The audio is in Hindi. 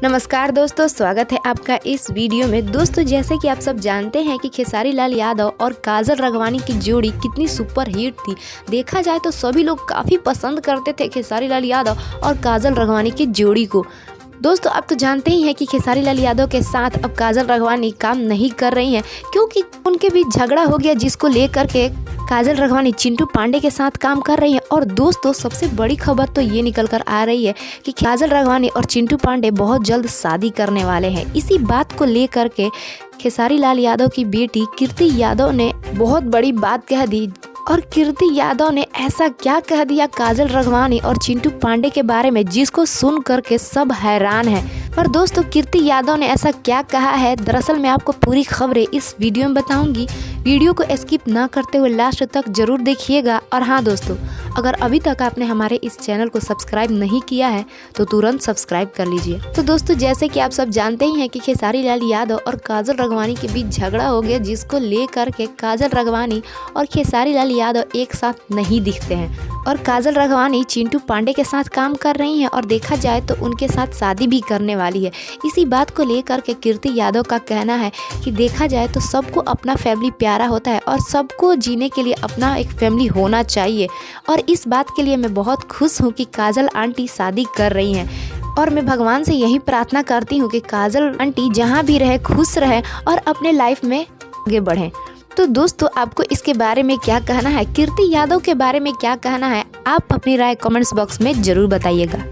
नमस्कार दोस्तों, स्वागत है आपका इस वीडियो में। दोस्तों, जैसे कि आप सब जानते हैं कि खेसारी लाल यादव और काजल राघवानी की जोड़ी कितनी सुपर हिट थी। देखा जाए तो सभी लोग काफ़ी पसंद करते थे खेसारी लाल यादव और काजल राघवानी की जोड़ी को। दोस्तों, आप तो जानते ही हैं कि खेसारी लाल यादव के साथ अब काजल राघवानी काम नहीं कर रही हैं, क्योंकि उनके बीच झगड़ा हो गया, जिसको लेकर के काजल राघवानी चिंटू पांडे के साथ काम कर रही हैं। और दोस्तों, सबसे बड़ी खबर तो ये निकल कर आ रही है कि काजल राघवानी और चिंटू पांडे बहुत जल्द शादी करने वाले हैं। इसी बात को लेकर के खेसारी लाल यादव की बेटी कीर्ति यादव ने बहुत बड़ी बात कह दी। और कीर्ति यादव ने ऐसा क्या कह दिया काजल राघवानी और चिंटू पांडे के बारे में, जिसको सुन करके सब हैरान हैं। पर दोस्तों, कीर्ति यादव ने ऐसा क्या कहा है, दरअसल मैं आपको पूरी खबरें इस वीडियो में बताऊंगी। वीडियो को स्किप ना करते हुए लास्ट तक जरूर देखिएगा। और हाँ दोस्तों, अगर अभी तक आपने हमारे इस चैनल को सब्सक्राइब नहीं किया है तो तुरंत सब्सक्राइब कर लीजिए। तो दोस्तों, जैसे कि आप सब जानते ही हैं कि खेसारी लाल यादव और काजल राघवानी के बीच झगड़ा हो गया, जिसको लेकर के काजल राघवानी और खेसारी लाल यादव एक साथ नहीं दिखते हैं। और काजल राघवानी चिंटू पांडे के साथ काम कर रही हैं और देखा जाए तो उनके साथ शादी भी करने वाली है। इसी बात को लेकर के कीर्ति यादव का कहना है कि देखा जाए तो सबको अपना फैमिली प्यारा होता है और सबको जीने के लिए अपना एक फैमिली होना चाहिए। और इस बात के लिए मैं बहुत खुश हूँ कि काजल आंटी शादी कर रही हैं। और मैं भगवान से यही प्रार्थना करती हूँ कि काजल आंटी जहाँ भी रहे खुश रहे और अपने लाइफ में आगे बढ़ें। तो दोस्तों, आपको इसके बारे में क्या कहना है, कीर्ति यादव के बारे में क्या कहना है, आप अपनी राय कमेंट्स बॉक्स में ज़रूर बताइएगा।